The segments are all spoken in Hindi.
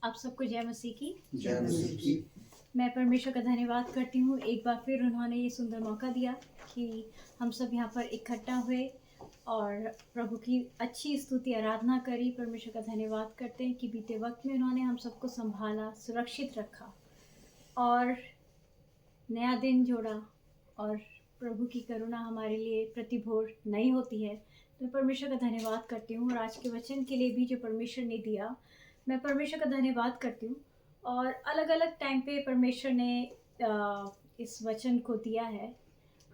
आप सबको जय मसीह की। जय मसीह की। मैं परमेश्वर का धन्यवाद करती हूँ, एक बार फिर उन्होंने ये सुंदर मौका दिया कि हम सब यहाँ पर इकट्ठा हुए और प्रभु की अच्छी स्तुति आराधना करी। परमेश्वर का धन्यवाद करते हैं कि बीते वक्त में उन्होंने हम सबको संभाला, सुरक्षित रखा और नया दिन जोड़ा। और प्रभु की करुणा हमारे लिए प्रतिभोर नई होती है। तो मैं परमेश्वर का धन्यवाद करती हूँ और आज के वचन के लिए भी जो परमेश्वर ने दिया, मैं परमेश्वर का धन्यवाद करती हूँ। और अलग अलग टाइम पे परमेश्वर ने इस वचन को दिया है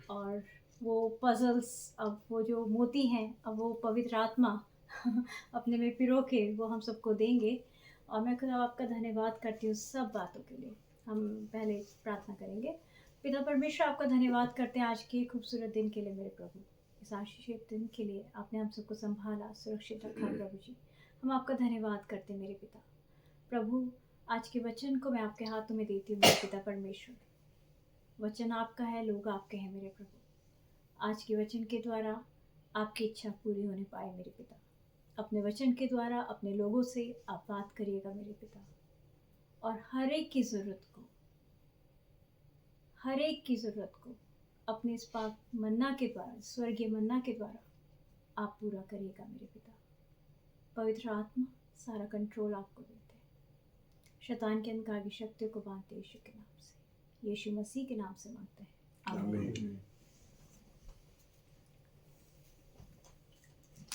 और वो पजल्स, अब वो जो मोती हैं, अब वो पवित्र आत्मा अपने में पिरो के वो हम सबको देंगे। और मैं खुदा आपका धन्यवाद करती हूँ सब बातों के लिए। हम पहले प्रार्थना करेंगे। पिता परमेश्वर, आपका धन्यवाद करते हैं आज के खूबसूरत दिन के लिए मेरे प्रभु। इस आशीषित दिन के लिए आपने हम सबको संभाला, सुरक्षित रखा प्रभु जी। हम आपका धन्यवाद करते हैं मेरे पिता। प्रभु, आज के वचन को मैं आपके हाथों में देती हूँ मेरे पिता परमेश्वर। वचन आपका है, लोग आपके हैं मेरे प्रभु। आज के वचन के द्वारा आपकी इच्छा पूरी होने पाए मेरे पिता। अपने वचन के द्वारा अपने लोगों से आप बात करिएगा मेरे पिता, और हर एक की ज़रूरत को अपने इस पाक मन्ना के द्वारा, स्वर्गीय मन्ना के द्वारा आप पूरा करिएगा मेरे पिता। पवित्र आत्मा, सारा कंट्रोल आपको देते हैं। शैतान के अंधकार की शक्तियों को बांधते यीशु के नाम से, यीशु मसीह के नाम से मांगते हैं, आमीन।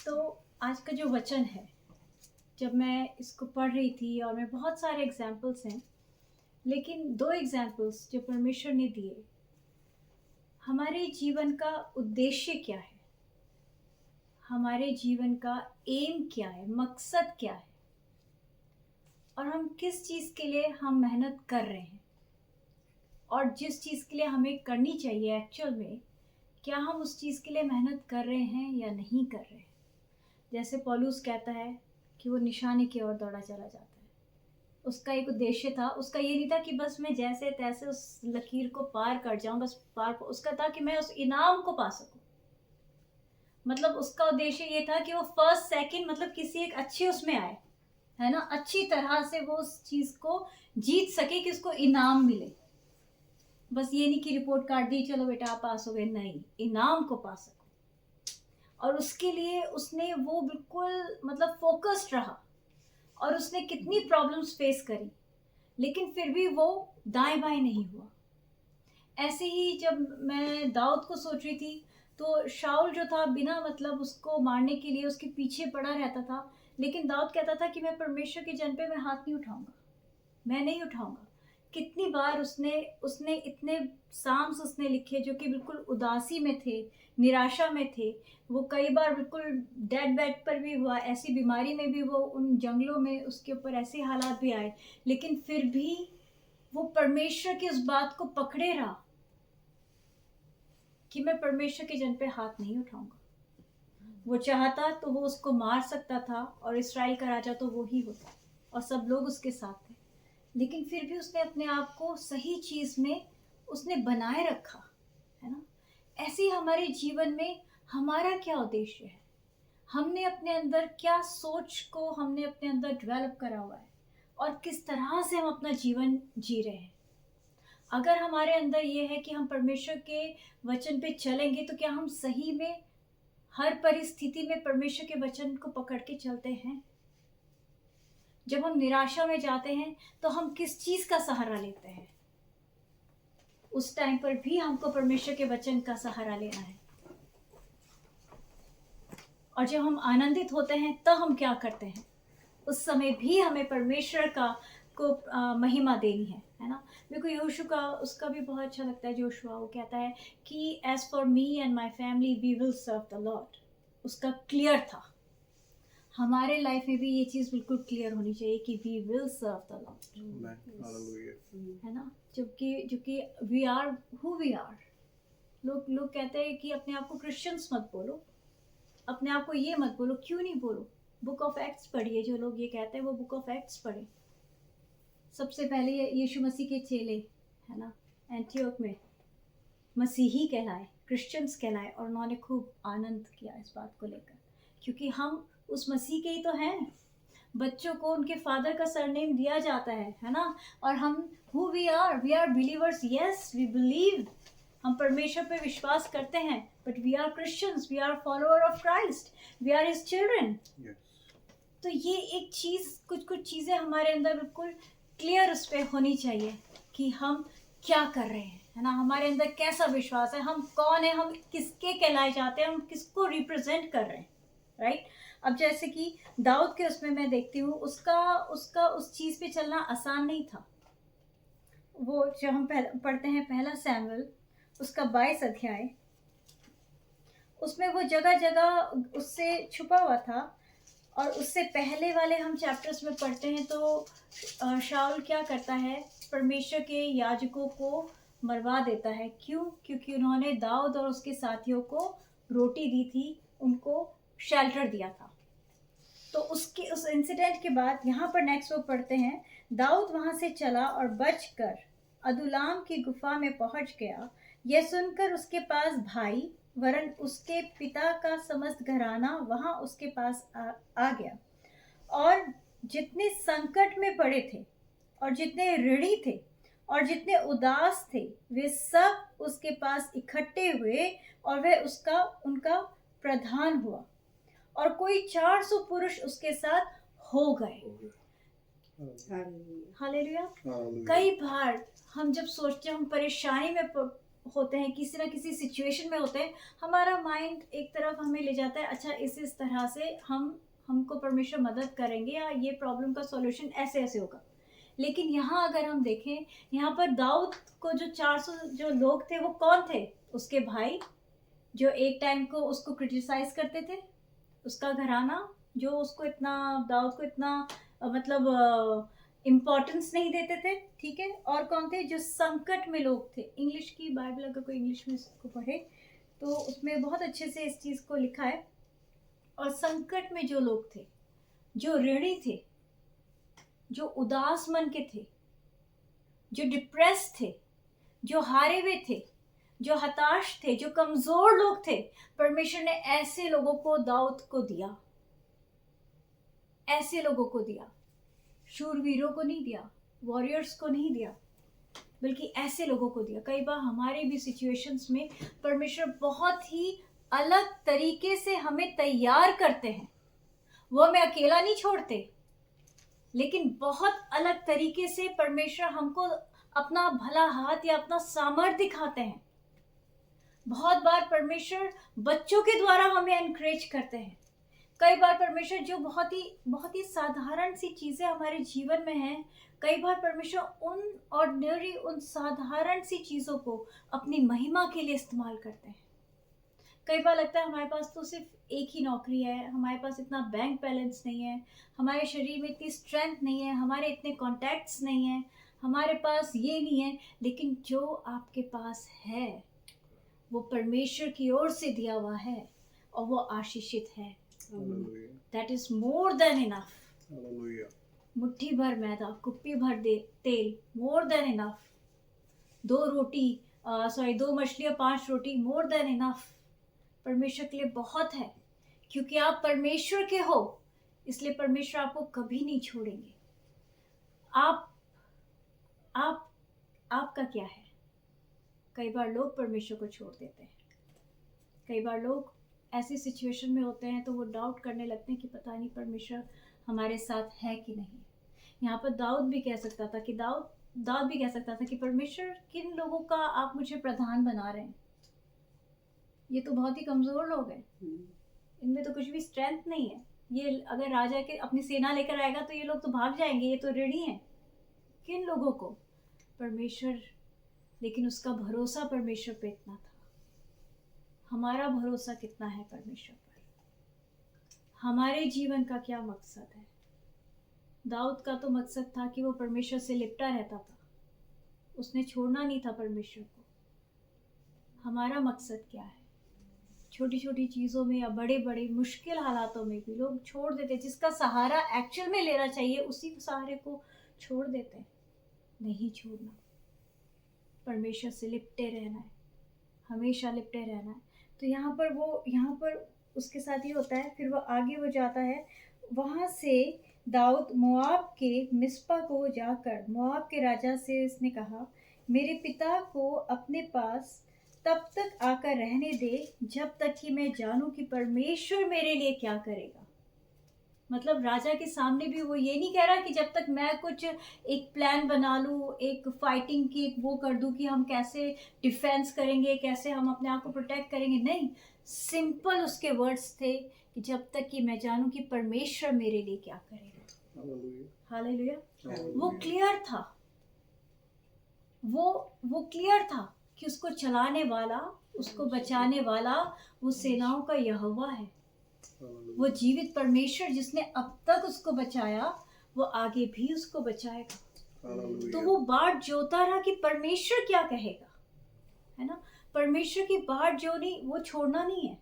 तो आज का जो वचन है, जब मैं इसको पढ़ रही थी, और मैं बहुत सारे एग्जाम्पल्स हैं, लेकिन 2 एग्जाम्पल्स जो परमेश्वर ने दिए, हमारे जीवन का उद्देश्य क्या है, हमारे जीवन का एम क्या है, मकसद क्या है, और हम किस चीज़ के लिए हम मेहनत कर रहे हैं, और जिस चीज़ के लिए हमें करनी चाहिए एक्चुअल में, क्या हम उस चीज़ के लिए मेहनत कर रहे हैं या नहीं कर रहे हैं। जैसे पौलुस कहता है कि वो निशाने की ओर दौड़ा चला जाता है। उसका एक उद्देश्य था, उसका ये नहीं था कि बस मैं जैसे तैसे उस लकीर को पार कर जाऊं, बस पार, उसका था कि मैं उस इनाम को पा सकूं। मतलब उसका उद्देश्य ये था कि वो फर्स्ट सेकंड, मतलब किसी एक अच्छे उसमें आए, है ना, अच्छी तरह से वो उस चीज़ को जीत सके कि उसको इनाम मिले। बस ये नहीं कि रिपोर्ट कार्ड दी, चलो बेटा आप पास हो गए, नहीं, इनाम को पा सको। और उसके लिए उसने वो बिल्कुल मतलब फोकस्ड रहा, और उसने कितनी प्रॉब्लम्स फेस करी, लेकिन फिर भी वो दाएं बाएं नहीं हुआ। ऐसे ही जब मैं दाऊद को सोच रही थी, तो शाऊल जो था, बिना मतलब उसको मारने के लिए उसके पीछे पड़ा रहता था, लेकिन दाऊद कहता था कि मैं परमेश्वर के जन पे मैं हाथ नहीं उठाऊंगा, मैं नहीं उठाऊंगा। कितनी बार उसने उसने इतने साम्स उसने लिखे जो कि बिल्कुल उदासी में थे, निराशा में थे। वो कई बार बिल्कुल डेड बेड पर भी हुआ, ऐसी बीमारी में भी वो उन जंगलों में उसके ऊपर ऐसे हालात भी आए, लेकिन फिर भी वो परमेश्वर की उस बात को पकड़े रहा कि मैं परमेश्वर के जन पे हाथ नहीं उठाऊंगा। वो चाहता तो वो उसको मार सकता था, और इस्राएल का राजा तो वो ही होता, और सब लोग उसके साथ थे, लेकिन फिर भी उसने अपने आप को सही चीज़ में उसने बनाए रखा, है ना। ऐसे ही हमारे जीवन में हमारा क्या उद्देश्य है, हमने अपने अंदर क्या सोच को हमने अपने अंदर डेवलप करा हुआ है, और किस तरह से हम अपना जीवन जी रहे हैं। अगर हमारे अंदर ये है कि हम परमेश्वर के वचन पे चलेंगे, तो क्या हम सही में हर परिस्थिति में परमेश्वर के वचन को पकड़ के चलते हैं। जब हम निराशा में जाते हैं, तो हम किस चीज़ का सहारा लेते हैं। उस टाइम पर भी हमको परमेश्वर के वचन का सहारा लेना है। और जब हम आनंदित होते हैं, तब हम क्या करते हैं, उस समय भी हमें परमेश्वर का को महिमा देनी है ना। मेरे को यहोशू का उसका भी बहुत अच्छा लगता है। जोशुआ वो कहता है कि as for me and my family we will serve the Lord. उसका क्लियर था। हमारे लाइफ में भी ये चीज़ बिल्कुल क्लियर होनी चाहिए कि we will serve the Lord, है ना। जो कि we are who we are. लोग कहते हैं कि अपने आप को क्रिश्चियंस मत बोलो, अपने आप को ये मत बोलो। क्यों नहीं बोलो? बुक ऑफ एक्ट्स पढ़िए। जो लोग ये कहते हैं वो बुक ऑफ एक्ट्स पढ़े। सबसे पहले यीशु मसीह के चेले, है ना, एंटियोक में मसीही कहलाए, क्रिश्चियंस कहलाए, और उन्होंने खूब आनंद किया इस बात को लेकर, क्योंकि हम उस मसीह के ही तो हैं। बच्चों को उनके फादर का सरनेम दिया जाता है ना। और हम who we are believers, yes we believe, हम परमेश्वर पे विश्वास करते हैं, but we are Christians, we are follower of Christ, we are his children. तो ये एक चीज़, कुछ कुछ चीज़ें हमारे अंदर बिल्कुल क्लियर उस पर होनी चाहिए कि हम क्या कर रहे हैं, है ना। हमारे अंदर कैसा विश्वास है, हम कौन है, हम किसके कहलाए जाते हैं, हम किसको रिप्रेजेंट कर रहे हैं, राइट। अब जैसे कि दाऊद के उसमें मैं देखती हूँ, उसका उसका उस चीज़ पे चलना आसान नहीं था। वो जो हम पढ़ते हैं पहला सैमुएल उसका 22 अध्याय, उसमें वो जगह जगह उससे छुपा हुआ था। और उससे पहले वाले हम चैप्टर्स में पढ़ते हैं तो शाऊल क्या करता है, परमेश्वर के याजकों को मरवा देता है। क्यों? क्योंकि उन्होंने दाऊद और उसके साथियों को रोटी दी थी, उनको शेल्टर दिया था। तो उस इंसिडेंट के बाद यहाँ पर नेक्स्ट वो पढ़ते हैं, दाऊद वहाँ से चला और बचकर अदुल्लाम की गुफा में पहुँच गया। यह सुनकर उसके पास भाई वरन उसके पिता का समस्त घराना वहाँ उसके पास आ गया। और जितने संकट में पड़े थे और जितने ऋणी थे और जितने उदास थे, वे सब उसके पास इकट्ठे हुए और वह उनका प्रधान हुआ। और कोई 400 पुरुष उसके साथ हो गए। हालेलुया। कई बार हम जब सोचते हैं, हम परेशानी में होते हैं, किसी ना किसी सिचुएशन में होते हैं, हमारा माइंड एक तरफ हमें ले जाता है, अच्छा इस तरह से हमको परमेश्वर मदद करेंगे या ये प्रॉब्लम का सॉल्यूशन ऐसे ऐसे होगा। लेकिन यहाँ अगर हम देखें, यहाँ पर दाऊद को जो 400 जो लोग थे वो कौन थे? उसके भाई जो एक टाइम को उसको क्रिटिसाइज करते थे, उसका घराना जो उसको इतना, दाऊद को इतना मतलब इम्पोर्टेंस नहीं देते थे, ठीक है। और कौन थे? जो संकट में लोग थे। इंग्लिश की बाइबल अगर कोई इंग्लिश में इसको पढ़े तो उसमें बहुत अच्छे से इस चीज़ को लिखा है। और संकट में जो लोग थे, जो ऋणी थे, जो उदास मन के थे, जो डिप्रेस थे, जो हारे हुए थे, जो हताश थे, जो कमजोर लोग थे, परमेश्वर ने ऐसे लोगों को दाऊद को दिया, ऐसे लोगों को दिया। शूरवीरों को नहीं दिया, वॉरियर्स को नहीं दिया, बल्कि ऐसे लोगों को दिया। कई बार हमारे भी सिचुएशंस में परमेश्वर बहुत ही अलग तरीके से हमें तैयार करते हैं। वो हमें अकेला नहीं छोड़ते, लेकिन बहुत अलग तरीके से परमेश्वर हमको अपना भला हाथ या अपना सामर्थ्य दिखाते हैं। बहुत बार परमेश्वर बच्चों के द्वारा हमें एनकरेज करते हैं। कई बार परमेश्वर जो बहुत ही साधारण सी चीज़ें हमारे जीवन में हैं, कई बार परमेश्वर उन साधारण सी चीज़ों को अपनी महिमा के लिए इस्तेमाल करते हैं। कई बार लगता है हमारे पास तो सिर्फ एक ही नौकरी है, हमारे पास इतना बैंक बैलेंस नहीं है, हमारे शरीर में इतनी स्ट्रेंथ नहीं है, हमारे इतने कॉन्टैक्ट्स नहीं हैं, हमारे पास ये नहीं है। लेकिन जो आपके पास है वो परमेश्वर की ओर से दिया हुआ है और वो आशीषित है। That is more than enough. मुट्ठी भर मैदा, कुप्पी भर तेल, more than enough. 2 मछलियाँ 5 रोटी, more than enough. परमेश्वर के लिए बहुत है, क्योंकि आप परमेश्वर के हो, इसलिए परमेश्वर आपको कभी नहीं छोड़ेंगे। आपका क्या है? कई बार लोग परमेश्वर को छोड़ देते हैं। कई बार लोग ऐसी सिचुएशन में होते हैं तो वो डाउट करने लगते हैं कि पता नहीं परमेश्वर हमारे साथ है कि नहीं। यहाँ पर दाऊद भी कह सकता था कि परमेश्वर किन लोगों का आप मुझे प्रधान बना रहे हैं? ये तो बहुत ही कमज़ोर लोग हैं, इनमें तो कुछ भी स्ट्रेंथ नहीं है। ये अगर राजा के अपनी सेना लेकर आएगा तो ये लोग तो भाग जाएंगे, ये तो ऋणी हैं। किन लोगों को? परमेश्वर। लेकिन उसका भरोसा परमेश्वर पे इतना था। हमारा भरोसा कितना है परमेश्वर पर? हमारे जीवन का क्या मकसद है? दाऊद का तो मकसद था कि वो परमेश्वर से लिपटा रहता था, उसने छोड़ना नहीं था परमेश्वर को। हमारा मकसद क्या है? छोटी छोटी चीज़ों में या बड़े बड़े मुश्किल हालातों में भी लोग छोड़ देते, जिसका सहारा एक्चुअल में लेना चाहिए उसी सहारे को छोड़ देते हैं। नहीं छोड़ना, परमेश्वर से लिपटे रहना है, हमेशा लिपटे रहना है। तो यहाँ पर उसके साथ ये होता है। फिर वो आगे वो जाता है, वहाँ से दाऊद मोआब के मिस्पा को जाकर मोआब के राजा से इसने कहा, मेरे पिता को अपने पास तब तक आकर रहने दे जब तक कि मैं जानूं कि परमेश्वर मेरे लिए क्या करेगा। मतलब राजा के सामने भी वो ये नहीं कह रहा कि जब तक मैं कुछ एक प्लान बना लूँ, एक फाइटिंग की एक वो कर दूँ कि हम कैसे डिफेंस करेंगे, कैसे हम अपने आप को प्रोटेक्ट करेंगे। नहीं, सिंपल उसके वर्ड्स थे कि जब तक कि मैं जानूं कि परमेश्वर मेरे लिए क्या करेगा। हालेलुया। वो क्लियर था, वो क्लियर था कि उसको चलाने वाला, उसको बचाने वाला वो सेनाओं का यहोवा है। वो जीवित परमेश्वर जिसने अब तक उसको बचाया, वो आगे भी उसको बचाएगा। तो वो बाट जोता रहा कि परमेश्वर क्या कहेगा, है ना। परमेश्वर की बाट जोनी, वो छोड़ना नहीं है।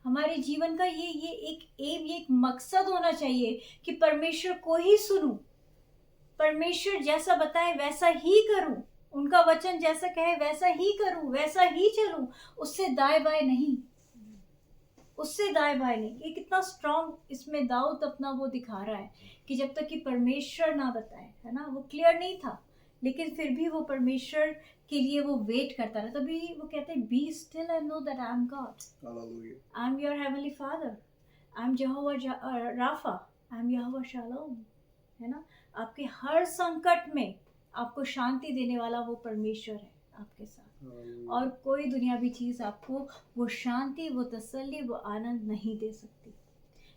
हमारे जीवन का ये एक एम, ये एक मकसद होना चाहिए कि परमेश्वर को ही सुनूं, परमेश्वर जैसा बताए वैसा ही करूं, उनका वचन जैसा कहे वैसा ही करूं, वैसा ही चलूं, उससे दाएं बाएं नहीं, उससे दाएं बाएं नहीं। ये कितना स्ट्रांग इसमें दाऊद अपना वो दिखा रहा है कि जब तक कि परमेश्वर ना बताए, है ना। वो क्लियर नहीं था, लेकिन फिर भी वो परमेश्वर के लिए वो वेट करता रहा। तभी वो कहते हैं, be still and know that I am God, I am your heavenly father, I am Jehovah Rapha, I am Jehovah Shalom, है ना। आपके हर संकट में आपको शांति देने वाला वो परमेश्वर है आपके साथ, और कोई दुनियावी चीज आपको वो शांति, वो तसल्ली, वो आनंद नहीं दे सकती।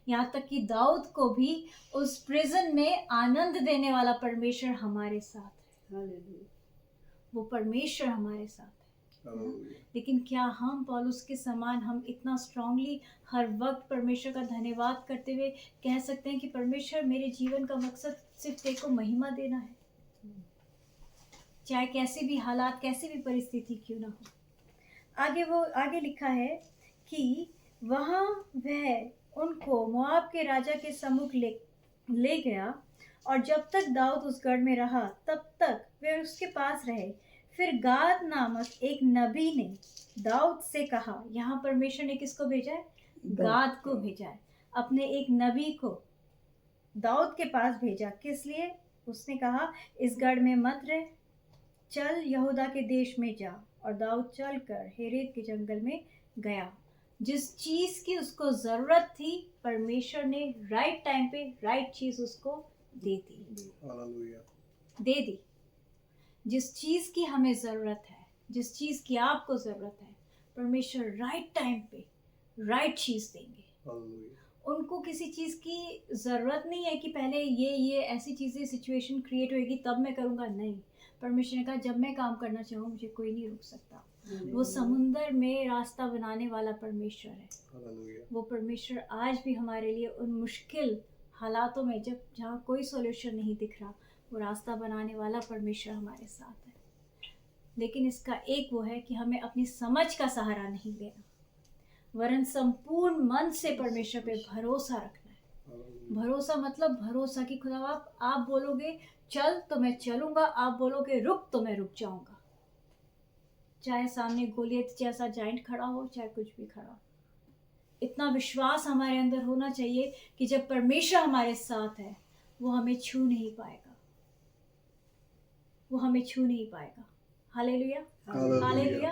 यहाँ तक कि दाऊद को भी उस प्रिजन में आनंद देने वाला परमेश्वर हमारे साथ है। वो परमेश्वर हमारे साथ है। लेकिन क्या हम पौलुस के समान हम इतना स्ट्रांगली हर वक्त परमेश्वर का धन्यवाद करते हुए कह सकते हैं कि परमेश्वर, मेरे जीवन का मकसद सिर्फ तेरे को महिमा देना है, चाहे कैसे भी हालात, कैसी भी परिस्थिति क्यों ना हो। वो आगे लिखा है कि वहां वह उनको मोआब के राजा के सम्मुख ले गया, और जब तक दाऊद उस गढ़ में रहा तब तक वे उसके पास रहे। फिर गाद नामक एक नबी ने दाऊद से कहा, यहाँ परमेश्वर ने किसको भेजा है? गाद को भेजा है, अपने एक नबी को दाऊद के पास भेजा। किस लिए? उसने कहा, इस गढ़ में मत रह, चल यहूदा के देश में जा। और दाऊद चलकर हेरेत के जंगल में गया। जिस चीज की उसको जरूरत थी, परमेश्वर ने राइट टाइम पे राइट चीज उसको दे दी। जिस चीज की हमें जरूरत है, जिस चीज की आपको जरूरत है, परमेश्वर राइट टाइम पे राइट चीज देंगे। उनको किसी चीज की जरूरत नहीं है कि पहले ये ऐसी चीजें सिचुएशन क्रिएट होगी तब मैं करूँगा। नहीं, परमेश्वर ने कहा, जब मैं काम करना चाहूँ मुझे कोई नहीं रोक सकता। वो समुंदर में रास्ता बनाने वाला परमेश्वर है। वो परमेश्वर आज भी हमारे लिए उन मुश्किल हालातों में, जहाँ कोई सॉल्यूशन नहीं दिख रहा, वो रास्ता बनाने वाला परमेश्वर हमारे साथ है। लेकिन इसका एक वो है कि हमें अपनी समझ का सहारा नहीं लेना, वरन संपूर्ण मन से परमेश्वर पे भरोसा रखना है। भरोसा मतलब भरोसा कि खुदा आप बोलोगे चल तो मैं चलूंगा, आप बोलोगे रुक तो मैं रुक जाऊंगा। चाहे सामने गोलियत जैसा जाइंट खड़ा हो, चाहे कुछ भी खड़ा हो, इतना विश्वास हमारे अंदर होना चाहिए कि जब परमेश्वर हमारे साथ है, वो हमें छू नहीं पाएगा, वो हमें छू नहीं पाएगा। Hallelujah, hallelujah.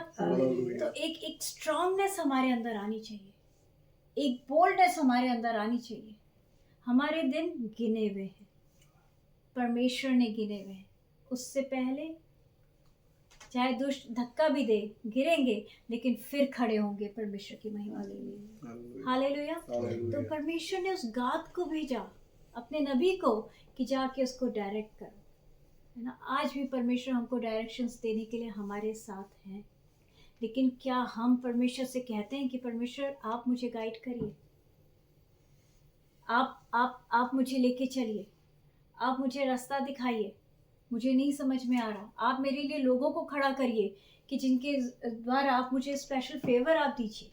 तो एक स्ट्रांगनेस हमारे अंदर आनी चाहिए, एक बोल्डनेस हमारे अंदर आनी चाहिए। हमारे दिन गिने हुए हैं, परमेश्वर ने गिने हुए हैं। उससे पहले चाहे दुष्ट धक्का भी दे, गिरेंगे, लेकिन फिर खड़े होंगे परमेश्वर की महिमा के लिए। हालेलुया। तो परमेश्वर ने उस गाद को भेजा, अपने नबी को, कि जाके उसको डायरेक्ट करो, है ना। आज भी परमेश्वर हमको डायरेक्शंस देने के लिए हमारे साथ हैं। लेकिन क्या हम परमेश्वर से कहते हैं कि परमेश्वर आप मुझे गाइड करिए, आप मुझे लेके चलिए, आप मुझे रास्ता दिखाइए, मुझे नहीं समझ में आ रहा, आप मेरे लिए लोगों को खड़ा करिए कि जिनके द्वारा आप मुझे स्पेशल फेवर आप दीजिए।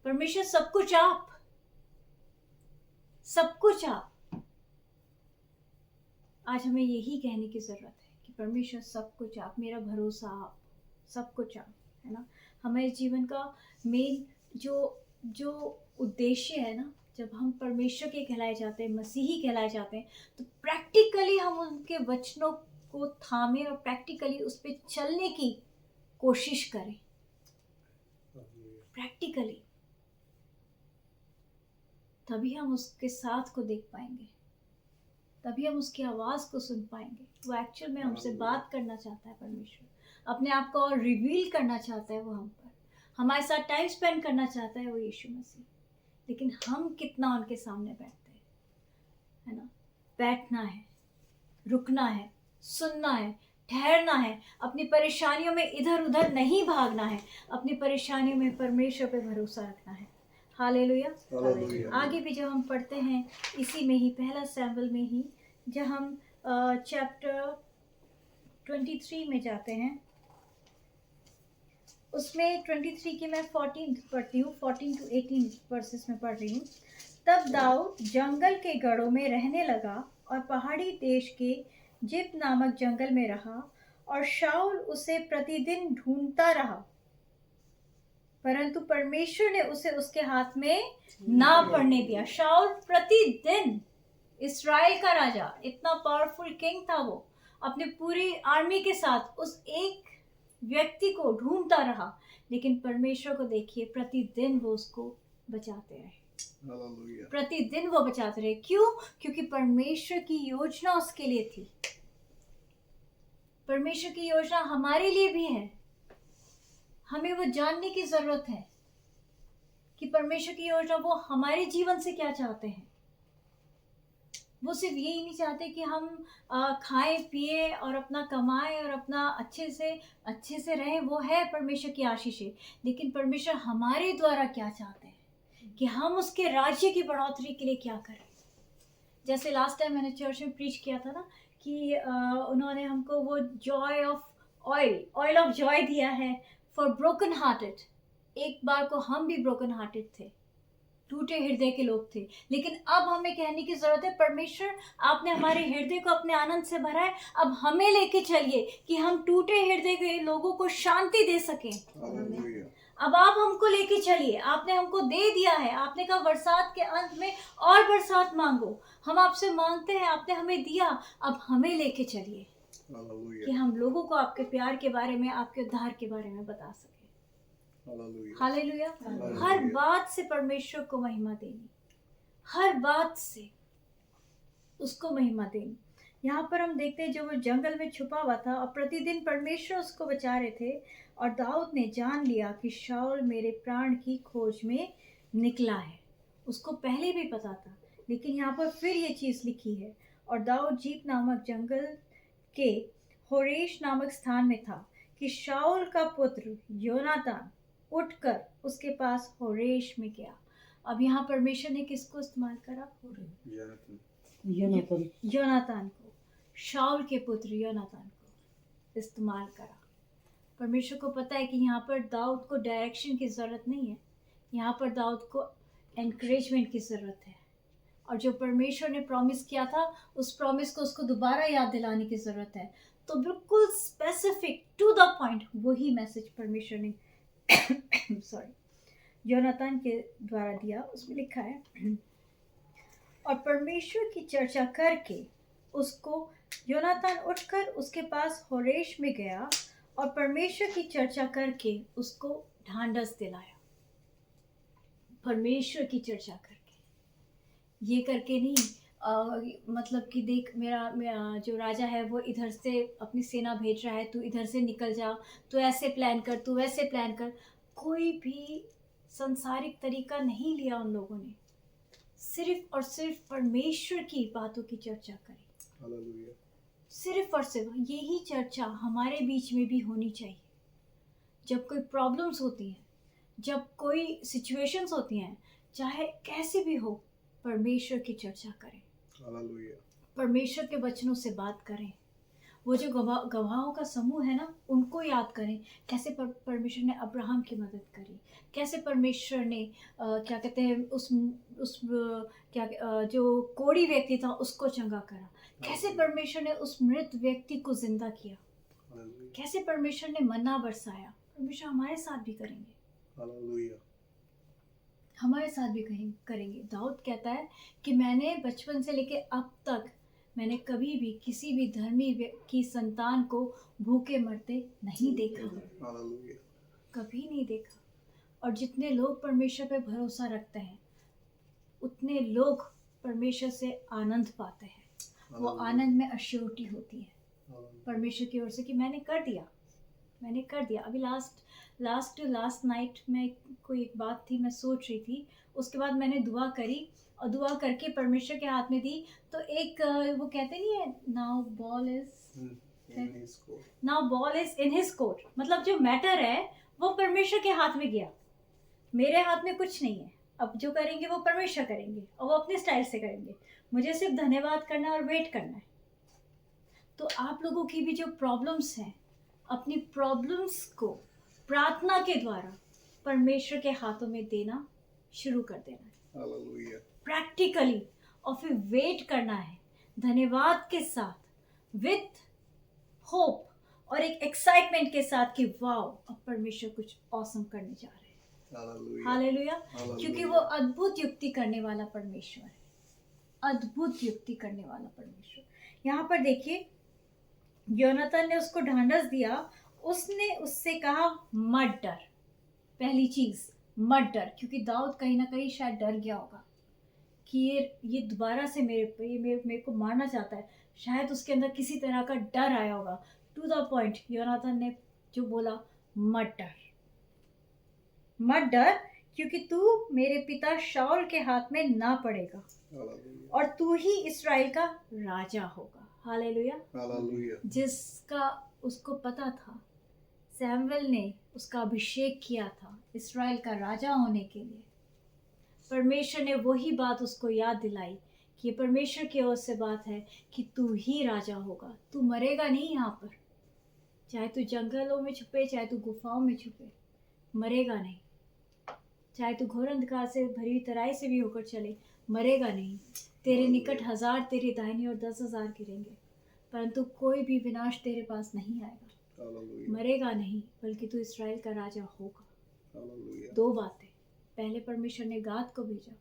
परमेश्वर सब कुछ आप, सब कुछ आप। आज हमें यही कहने की जरूरत है कि परमेश्वर सब कुछ आप, मेरा भरोसा आप, सब कुछ आप, है ना। हमारे जीवन का मेन जो उद्देश्य है ना, जब हम परमेश्वर के कहलाए जाते हैं, मसीही कहलाए जाते हैं, तो प्रैक्टिकली हम उनके वचनों को थामें और प्रैक्टिकली उस पर चलने की कोशिश करें। प्रैक्टिकली तभी हम उसके साथ को देख पाएंगे, तभी हम उसकी आवाज़ को सुन पाएंगे। वो एक्चुअल में हमसे बात करना चाहता है। परमेश्वर अपने आप को और रिवील करना चाहता है। वो हम पर हमारे साथ टाइम स्पेंड करना चाहता है, वो यीशु मसीह। लेकिन हम कितना उनके सामने बैठते हैं, है ना? बैठना है, रुकना है, सुनना है, ठहरना है, अपनी परेशानियों में इधर उधर नहीं भागना है, अपनी परेशानियों में परमेश्वर पे भरोसा रखना है। हालेलुया। आगे भी जब हम पढ़ते हैं इसी में ही, पहला सैमुएल में ही, जब हम चैप्टर 23 में जाते हैं, उसमें 23 की मैं 14 पढ़ती हूँ, 14 to 18 वर्सेस में पढ़ रही हूँ। तब दाऊद जंगल के गढ़ों में रहने लगा और पहाड़ी देश के जिब नामक जंगल में रहा, और शाऊल उसे प्रतिदिन ढूंढता रहा, परंतु परमेश्वर ने उसे उसके हाथ में ना पड़ने दिया। शाऊल प्रतिदिन, इस्राएल का राजा, इतना पावरफुल किंग था, वो अपने पूरी आर्मी के साथ उस एक व्यक्ति को ढूंढता रहा, लेकिन परमेश्वर को देखिए, प्रतिदिन वो उसको बचाते रहे। प्रतिदिन वो बचाते रहे। क्यों? क्योंकि परमेश्वर की योजना उसके लिए थी। परमेश्वर की योजना हमारे लिए भी है। हमें वो जानने की जरूरत है कि परमेश्वर की योजना वो हमारे जीवन से क्या चाहते हैं। वो सिर्फ यही नहीं चाहते कि हम खाएं पिए और अपना कमाएं और अपना अच्छे से रहें, वो है परमेश्वर की आशीषें। लेकिन परमेश्वर हमारे द्वारा क्या चाहते हैं कि हम उसके राज्य की बढ़ोतरी के लिए क्या करें। जैसे लास्ट टाइम मैंने चर्च में प्रीच किया था ना कि उन्होंने हमको वो ऑयल ऑफ जॉय दिया है फॉर ब्रोकन हार्टेड। एक बार को हम भी ब्रोकन हार्टेड थे, टूटे हृदय के लोग थे, लेकिन अब हमें कहने की जरूरत है, परमेश्वर आपने हमारे हृदय को अपने आनंद से भरा है, अब हमें लेके चलिए कि हम टूटे हृदय के लोगों को शांति दे सकें। अब आप हमको लेके चलिए, आपने हमको दे दिया है। आपने कहा बरसात के अंत में और बरसात मांगो, हम आपसे मांगते हैं, आपने हमें दिया, अब हमें लेके चलिए कि हम लोगों को आपके प्यार के बारे में, आपके उद्धार के बारे में बता सके। हालेलुया। हर बात से परमेश्वर को महिमा देनी, हर बात से उसको महिमा देनी। यहाँ पर हम देखते हैं, जो वो जंगल में छुपा हुआ था और प्रतिदिन परमेश्वर उसको बचा रहे थे, और दाऊद ने जान लिया कि शाऊल मेरे प्राण की खोज में निकला है। उसको पहले भी पता था, लेकिन यहाँ पर फिर ये चीज़ लिखी है। और दाऊद जीप नामक जंगल के होरेश नामक स्थान में था कि शाऊल का पुत्र योनातान उठकर उसके पास होरेश में गया। अब यहाँ परमेश्वर ने किसको इस्तेमाल करा? योनातान को, शाऊल के पुत्र योनातान को इस्तेमाल करा। परमेश्वर को पता है कि यहाँ पर दाऊद को डायरेक्शन की ज़रूरत नहीं है, यहाँ पर दाऊद को एनकरेजमेंट की ज़रूरत है। और जो परमेश्वर ने प्रॉमिस किया था, उस प्रॉमिस को उसको दोबारा याद दिलाने की ज़रूरत है। तो बिल्कुल स्पेसिफिक टू द पॉइंट वही मैसेज परमेश्वर ने योनातान के द्वारा दिया। उसमें लिखा है, और परमेश्वर की चर्चा करके उसको, योनातान उठकर उसके पास होरेश में गया और परमेश्वर की चर्चा करके उसको ढांढस दिलाया। परमेश्वर की चर्चा करके, ये करके नहीं मतलब कि देख मेरा जो राजा है वो इधर से अपनी सेना भेज रहा है, तू इधर से निकल जा, तू ऐसे प्लान कर, तू वैसे प्लान कर। कोई भी संसारिक तरीका नहीं लिया उन लोगों ने, सिर्फ और सिर्फ परमेश्वर की बातों की चर्चा करी। हालेलुया। सिर्फ और सिर्फ यही चर्चा हमारे बीच में भी होनी चाहिए। जब कोई प्रॉब्लम्स होती हैं, जब कोई सिचुएशंस होती हैं, चाहे कैसी भी हो, परमेश्वर की चर्चा करें। हालेलुया। परमेश्वर के वचनों से बात करें। वो जो गवाहों का समूह है ना, उनको याद करें, कैसे परमेश्वर ने अब्राहम की मदद करी, कैसे परमेश्वर ने क्या कहते हैं उस जो कोढ़ी व्यक्ति था उसको चंगा करा, कैसे परमेश्वर ने उस मृत व्यक्ति को जिंदा किया, कैसे परमेश्वर ने मन्ना बरसाया। परमेश्वर हमारे साथ भी करेंगे। हालेलुया। हमारे साथ भी करेंगे। दाऊद कहता है कि मैंने बचपन से लेके अब तक मैंने कभी भी किसी भी धर्मी की संतान को भूखे मरते नहीं देखा, हालेलुया। कभी नहीं देखा। और जितने लोग परमेश्वर पे भरोसा रखते हैं उतने लोग परमेश्वर से आनंद पाते हैं। वो आनंद में अश्योरिटी होती है परमेश्वर की ओर से कि मैंने कर दिया। अभी लास्ट नाइट में कोई एक बात थी, मैं सोच रही थी, उसके बाद मैंने दुआ करी और दुआ करके परमेश्वर के हाथ में दी। तो एक वो कहते नहीं है, now ball is in his court, मतलब जो मैटर है वो परमेश्वर के हाथ में गया, मेरे हाथ में कुछ नहीं है। अब जो करेंगे वो परमेश्वर करेंगे और वो अपने स्टाइल से करेंगे, मुझे सिर्फ धन्यवाद करना और वेट करना है। तो आप लोगों की भी जो प्रॉब्लम्स हैं, अपनी प्रॉब्लम्स को प्रार्थना के द्वारा परमेश्वर के हाथों में देना शुरू कर देना है प्रैक्टिकली, और फिर वेट करना है धन्यवाद के साथ, विथ होप और एक एक्साइटमेंट के साथ कि वाओ अब परमेश्वर कुछ ऑसम करने जा रहे हैं। हालेलुया। क्योंकि वो अद्भुत युक्ति करने वाला परमेश्वर है, अद्भुत युक्ति करने वाला परमेश्वर। यहाँ पर देखिए, योनातान ने उसको ढांढस दिया, उसने उससे कहा मत डर। पहली चीज मत डर, क्योंकि दाऊद कहीं ना कहीं शायद डर गया होगा कि ये दोबारा से मेरे को मारना चाहता है। शायद उसके अंदर किसी तरह का डर आया होगा। टू द पॉइंट योनातान ने जो बोला, मत डर क्योंकि तू मेरे पिता शाऊल के हाथ में ना पड़ेगा और तू ही इस्राएल का राजा होगा। हालेलुया। जिसका उसको पता था, सैमुएल ने उसका अभिषेक किया था इस्राएल का राजा होने के लिए। परमेश्वर ने वही बात उसको याद दिलाई कि ये परमेश्वर की ओर से बात है कि तू ही राजा होगा, तू मरेगा नहीं यहाँ पर। चाहे तू जंगलों में छुपे, चाहे तू गुफाओं में छुपे, मरेगा नहीं। चाहे तू घोर अंधकार से भरी तराई से भी होकर चले, मरेगा नहीं। तेरे निकट 1000 तेरी दाहिनी और 10,000 गिरेंगे, परंतु कोई भी विनाश तेरे पास नहीं आएगा। मरेगा नहीं, बल्कि तू इस्राएल का राजा होगा। दो बातें। पहले परमेश्वर ने गाद को भेजा,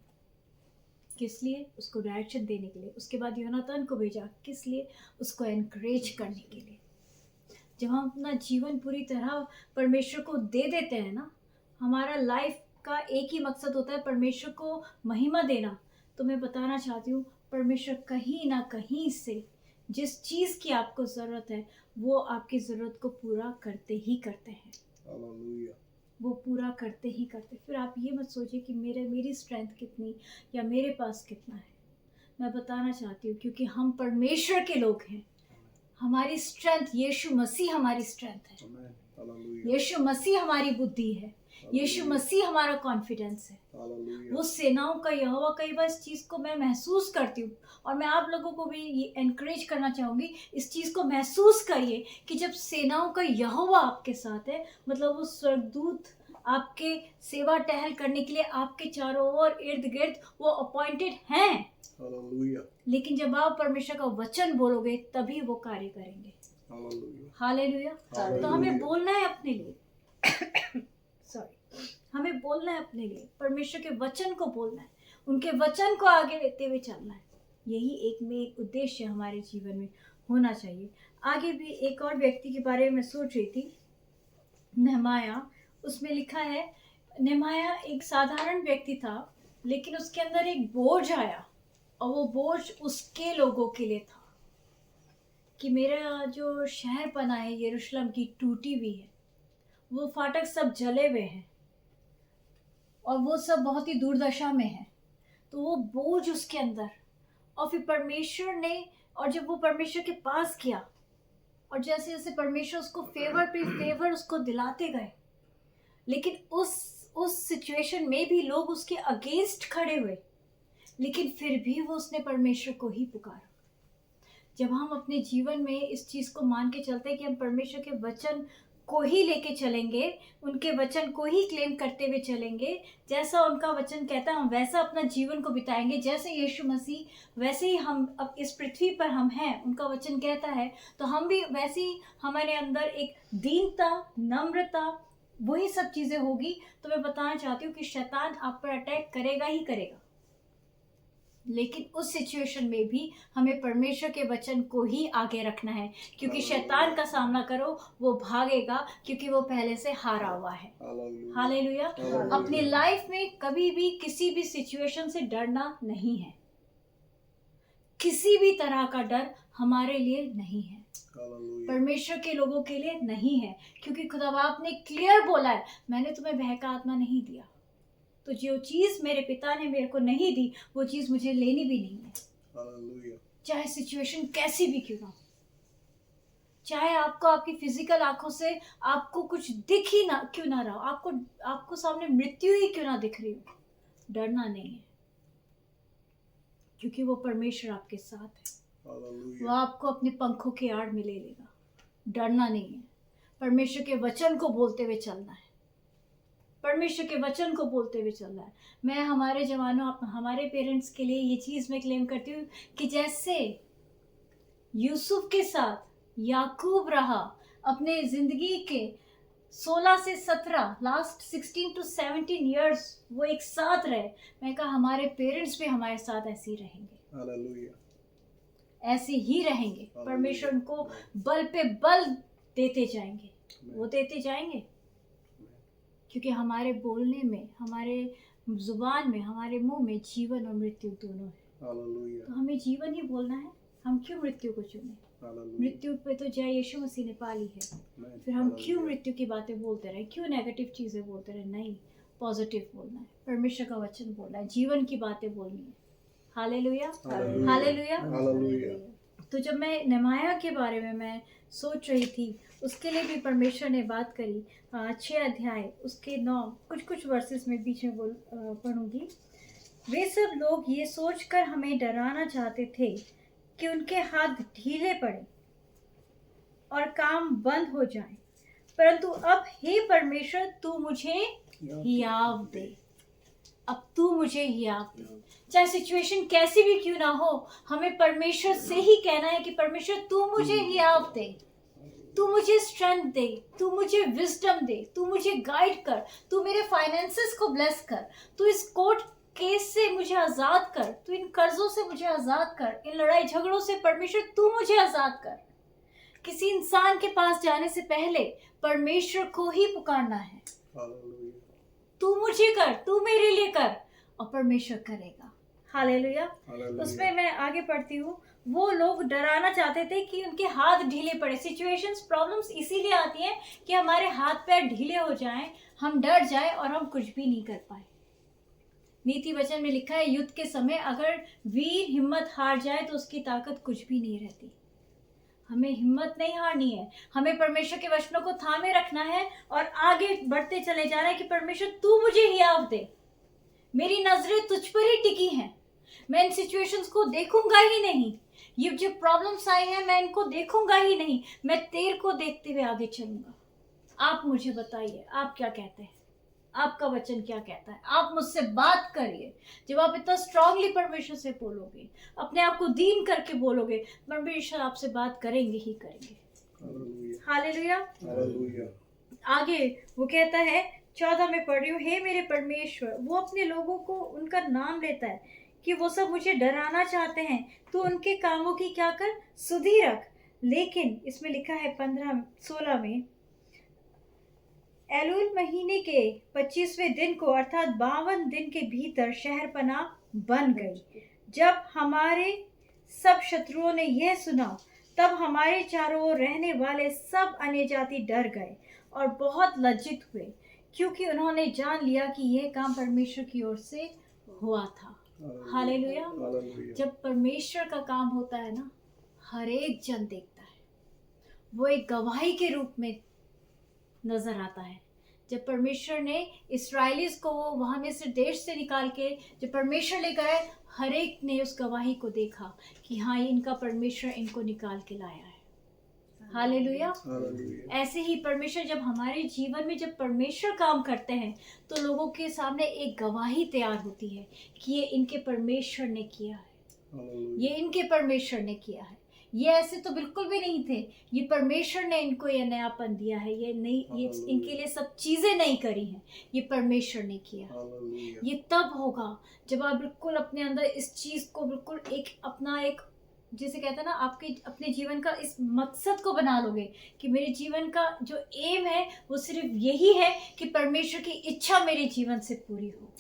किस लिए? उसको डायरेक्शन देने के लिए। उसके बाद योनातान को भेजा, किस लिए? उसको एनकरेज करने के लिए। जब हम अपना जीवन पूरी तरह परमेश्वर को दे देते हैं ना, हमारा लाइफ का एक ही मकसद होता है परमेश्वर को महिमा देना। तो मैं बताना चाहती हूँ, परमेश्वर कहीं ना कहीं से जिस चीज़ की आपको ज़रूरत है वो आपकी ज़रूरत को पूरा करते ही करते हैं। वो पूरा करते ही करते। फिर आप ये मत सोचिए कि मेरी स्ट्रेंथ कितनी या मेरे पास कितना है। मैं बताना चाहती हूँ, क्योंकि हम परमेश्वर के लोग हैं, हमारी स्ट्रेंथ यीशु मसीह हमारी स्ट्रेंथ है, यीशु मसीह हमारी बुद्धि है, यीशु मसीह हमारा कॉन्फिडेंस है। वो सेनाओं का यहोवा। कई बार इस चीज़ को मैं महसूस करती हूँ और मैं आप लोगों को भी ये एनकरेज करना चाहूँगी, इस चीज़ को महसूस करिए कि जब सेनाओं का यहोवा आपके साथ है, मतलब वो स्वर्गदूत आपके सेवा टहल करने के लिए आपके चारों ओर इर्द गिर्द वो अपॉइंटेड हैं। लेकिन जब आप परमेश्वर का वचन बोलोगे तभी वो कार्य करेंगे। हालेलुया। तो हमें बोलना है अपने लिए हमें बोलना है अपने लिए, परमेश्वर के वचन को बोलना है, उनके वचन को आगे लेते हुए चलना है। यही एक मेन उद्देश्य हमारे जीवन में होना चाहिए। आगे भी एक और व्यक्ति के बारे में सोच रही थी, नेहमाया। उसमें लिखा है, नेहमाया एक साधारण व्यक्ति था, लेकिन उसके अंदर एक बोझ आया और वो बोझ उसके लोगों के लिए था कि मेरा जो शहर बना है यरूशलेम की टूटी हुई है, वो फाटक सब जले हुए हैं और वो सब बहुत ही दुर्दशा में है। तो वो बोझ उसके अंदर, और फिर परमेश्वर ने, और जब वो परमेश्वर के पास गया और जैसे जैसे परमेश्वर उसको फेवर पे फेवर उसको दिलाते गए, लेकिन उस सिचुएशन में भी लोग उसके अगेंस्ट खड़े हुए, लेकिन फिर भी वो उसने परमेश्वर को ही पुकारा। जब हम अपने जीवन में इस चीज़ को मान के चलते हैं कि हम परमेश्वर के वचन को ही लेके चलेंगे, उनके वचन को ही क्लेम करते हुए चलेंगे, जैसा उनका वचन कहता है हम वैसा अपना जीवन को बिताएंगे, जैसे यीशु मसीह वैसे ही हम अब इस पृथ्वी पर हम हैं, उनका वचन कहता है, तो हम भी वैसे ही हमारे अंदर एक दीनता, नम्रता वही सब चीज़ें होगी, तो मैं बताना चाहती हूँ कि शैतान आप पर अटैक करेगा ही करेगा, लेकिन उस सिचुएशन में भी हमें परमेश्वर के वचन को ही आगे रखना है, क्योंकि शैतान का सामना करो वो भागेगा, क्योंकि वो पहले से हारा हुआ है। हालेलुया। अपनी लाइफ में कभी भी किसी भी सिचुएशन से डरना नहीं है, किसी भी तरह का डर हमारे लिए नहीं है, परमेश्वर के लोगों के लिए नहीं है, क्योंकि खुदा बाप ने क्लियर बोला है, मैंने तुम्हें भय का आत्मा नहीं दिया। तो जो चीज मेरे पिता ने मेरे को नहीं दी वो चीज मुझे लेनी भी नहीं है, चाहे सिचुएशन कैसी भी क्यों ना हो, चाहे आपको आपकी फिजिकल आंखों से आपको कुछ दिख ही ना क्यों ना रहा हो, आपको सामने मृत्यु ही क्यों ना दिख रही हो, डरना नहीं है, क्योंकि वो परमेश्वर आपके साथ है। वो आपको अपने पंखों के आड़ में ले लेगा। डरना नहीं है, परमेश्वर के वचन को बोलते हुए चलना है, परमेश्वर के वचन को बोलते हुए चलना है। मैं हमारे जवानों हमारे पेरेंट्स के लिए ये चीज़ मैं क्लेम करती हूँ कि जैसे यूसुफ के साथ याकूब रहा अपने ज़िंदगी के 16 से 17 लास्ट 16 to 17 ईयर्स वो एक साथ रहे, मैं कहा हमारे पेरेंट्स भी हमारे साथ ऐसे ही रहेंगे, ऐसे ही रहेंगे। परमेश्वर उनको बल पे बल देते जाएंगे, वो देते जाएंगे, क्योंकि हमारे बोलने में, हमारे जुबान में, हमारे मुंह में जीवन और मृत्यु दोनों है। तो हमें जीवन ही बोलना है, हम क्यों मृत्यु को चुने? मृत्यु पे तो जय यीशु मसीह ने पाली है, फिर हम क्यों मृत्यु की बातें बोलते रहे, क्यों नेगेटिव चीज़ें बोलते रहे? नहीं, पॉजिटिव बोलना है, परमेश्वर का वचन बोलना है, जीवन की बातें बोलनी है। Hallelujah, hallelujah. तो जब मैं नेहमाया के बारे में मैं सोच रही थी, उसके लिए भी परमेश्वर ने बात करी। 6 अध्याय उसके 9 कुछ वर्सेस में बीच में पढ़ूंगी। वे सब लोग ये सोचकर हमें डराना चाहते थे कि उनके हाथ ढीले पड़े और काम बंद हो जाए, परंतु अब हे परमेश्वर तू मुझे हियाव दे, अब तू मुझे हियाव दे। चाहे सिचुएशन कैसी भी क्यों ना हो, हमें परमेश्वर से ही कहना है कि परमेश्वर तू मुझे हियाव दे, तू मुझे स्ट्रेंथ दे, तू मुझे विजडम दे, तू मुझे गाइड कर, तू मेरे फाइनेंसेस को ब्लेस कर, तू इस कोर्ट केस से मुझे आज़ाद कर, तू इन कर्जों से मुझे आज़ाद कर, इन लड़ाई झगड़ों से परमेश्वर तू मुझे आज़ाद कर। किसी इंसान के पास जाने से पहले परमेश्वर को ही पुकारना है, तू मुझे कर, तू मेरे लिए कर, और परमेश्वर करेगा। हालेलुया। उसमें मैं आगे पढ़ती हूँ। वो लोग डराना चाहते थे कि उनके हाथ ढीले पड़े। सिचुएशंस, प्रॉब्लम्स इसीलिए आती हैं कि हमारे हाथ पैर ढीले हो जाएं, हम डर जाएं और हम कुछ भी नहीं कर पाए। नीति वचन में लिखा है, युद्ध के समय अगर वीर हिम्मत हार जाए तो उसकी ताकत कुछ भी नहीं रहती। हमें हिम्मत नहीं हारनी है, हमें परमेश्वर के वचनों को थामे रखना है और आगे बढ़ते चले जाना है कि परमेश्वर तू मुझे हियाव दे, मेरी नजरें तुझ पर ही टिकी हैं, मैं इन सिचुएशंस को देखूंगा ही नहीं, ये जो प्रॉब्लम्स आए हैं मैं इनको देखूंगा ही नहीं, मैं तेरे को देखते हुए आगे चलूंगा। आप मुझे बताइए, आप क्या कहते हैं? आपका वचन क्या कहता है? आप मुझसे बात करिए। जब आप इतना स्ट्रांगली परमेश्वर से बोलोगे, अपने आप को दीन करके बोलोगे, परमेश्वर आपसे बात करेंगे ही करेंगे। हालेलुया। आगे वो कहता है, 14 में पढ़ रही हूँ, हे मेरे परमेश्वर, वो अपने लोगों को उनका नाम लेता है कि वो सब मुझे डराना चाहते हैं, तो उनके कामों की क्या कर, सुधि रख। लेकिन इसमें लिखा है 16 में, एलूल महीने के 25वें दिन को अर्थात 52 दिन के भीतर शहरपनाह बन गई। जब हमारे सब शत्रुओं ने यह सुना, तब हमारे चारों ओर रहने वाले सब अन्य जाति डर गए और बहुत लज्जित हुए, क्योंकि उन्होंने जान लिया कि यह काम परमेश्वर की ओर से हुआ था। हालेलुया। जब परमेश्वर का काम होता है ना, हर एक जन देखता है, वो एक गवाही के रूप में नजर आता है। जब परमेश्वर ने इस्राएलीज को वहां में से देश से निकाल के जब परमेश्वर लेकर आए, हर एक ने उस गवाही को देखा कि हाँ, इनका परमेश्वर इनको निकाल के लाया है। हालेलुया। ऐसे ही परमेश्वर जब हमारे जीवन में जब परमेश्वर काम करते हैं तो लोगों के सामने एक गवाही तैयार होती है कि ये इनके परमेश्वर ने किया है, ये इनके परमेश्वर ने किया है, ये ऐसे तो बिल्कुल भी नहीं थे। ये परमेश्वर ने इनको ये नयापन दिया है। ये नहीं, ये इनके लिए सब चीज़ें नहीं करी हैं, ये परमेश्वर ने किया। Hallelujah. ये तब होगा जब आप बिल्कुल अपने अंदर इस चीज़ को बिल्कुल एक अपना एक, जिसे कहते हैं ना, आपके अपने जीवन का इस मकसद को बना लोगे कि मेरे जीवन का जो एम है वो सिर्फ यही है कि परमेश्वर की इच्छा मेरे जीवन से पूरी हो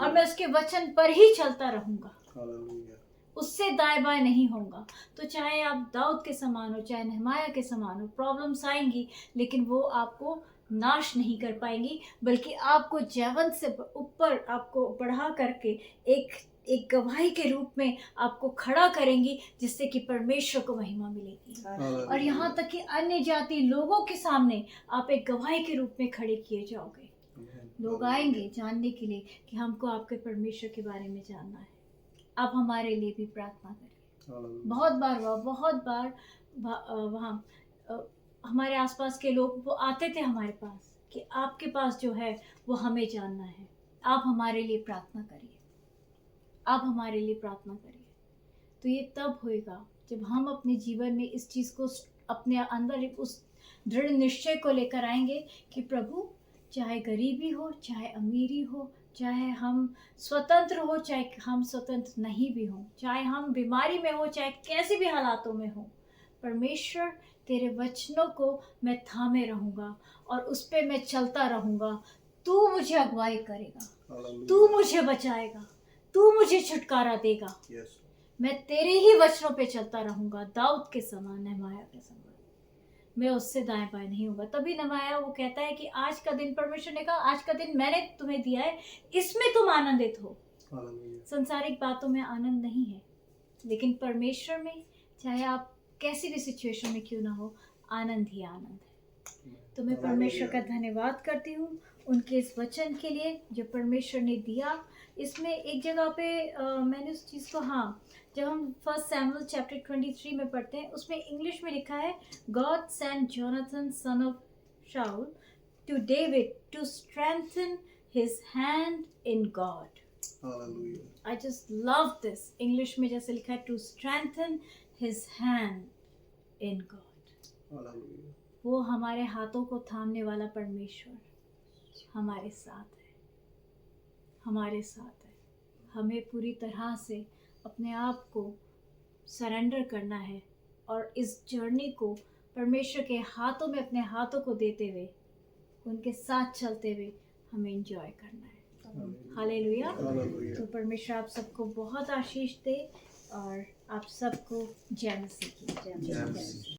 और मैं उसके वचन पर ही चलता रहूँगा, Hallelujah. उससे दाएं बाएं नहीं होगा। तो चाहे आप दाऊद के समान हो, चाहे नहमाया के समान हो, प्रॉब्लम्स आएंगी लेकिन वो आपको नाश नहीं कर पाएंगी, बल्कि आपको जयवंत से ऊपर आपको बढ़ा करके एक गवाही के रूप में आपको खड़ा करेंगी, जिससे कि परमेश्वर को महिमा मिलेगी। और यहाँ तक कि अन्य जाति लोगों के सामने आप एक गवाही के रूप में खड़े किए जाओगे। लोग आएंगे जानने के लिए कि हमको आपके परमेश्वर के बारे में जानना है। आप हमारे लिए भी प्रार्थना करिए। बहुत बार वहाँ हमारे आसपास के लोग वो आते थे हमारे पास कि आपके पास जो है वो हमें जानना है, आप हमारे लिए प्रार्थना करिए, आप हमारे लिए प्रार्थना करिए। तो ये तब होएगा जब हम अपने जीवन में इस चीज़ को अपने अंदर उस दृढ़ निश्चय को लेकर आएंगे कि प्रभु, चाहे गरीबी हो, चाहे अमीरी हो, चाहे हम स्वतंत्र हो, चाहे हम स्वतंत्र नहीं भी हों, चाहे हम बीमारी में हो, चाहे कैसे भी हालातों में हो, परमेश्वर तेरे वचनों को मैं थामे रहूँगा और उस पर मैं चलता रहूँगा। तू मुझे अगुवाई करेगा, तू मुझे बचाएगा, तू मुझे छुटकारा देगा। Yes. मैं तेरे ही वचनों पे चलता रहूँगा, दाऊद के समान, नहमाया के समान। मैं उससे दाएं बाएं नहीं होगा। तभी नहमाया वो कहता है कि आज का दिन, परमेश्वर ने कहा, आज का दिन मैंने तुम्हें दिया है, इसमें तुम आनंदित हो। Hallelujah. संसारिक बातों में आनंद नहीं है, लेकिन परमेश्वर में चाहे आप कैसी भी सिचुएशन में क्यों ना हो, आनंद ही आनंद है। तो मैं परमेश्वर का धन्यवाद करती हूँ उनके इस वचन के लिए जो परमेश्वर ने दिया। इसमें एक जगह पे मैंने उस चीज़ को, हाँ, जब हम 1 सैमुअल चैप्टर 23 में पढ़ते हैं, उसमें इंग्लिश में लिखा है, God sent Jonathan son of Saul to David to strengthen his hand in God. Hallelujah. I just love this. English में जैसे लिखा है, to strengthen his hand in God. Hallelujah. वो हमारे हाथों को थामने वाला परमेश्वर हमारे साथ है, हमारे साथ है। हमें पूरी तरह से अपने आप को सरेंडर करना है और इस जर्नी को परमेश्वर के हाथों में अपने हाथों को देते हुए, उनके साथ चलते हुए हमें एंजॉय करना है। हालेलुया। Hallelujah. तो परमेश्वर आप सबको बहुत आशीष दे और आप सबको जय मसीह की। Yes.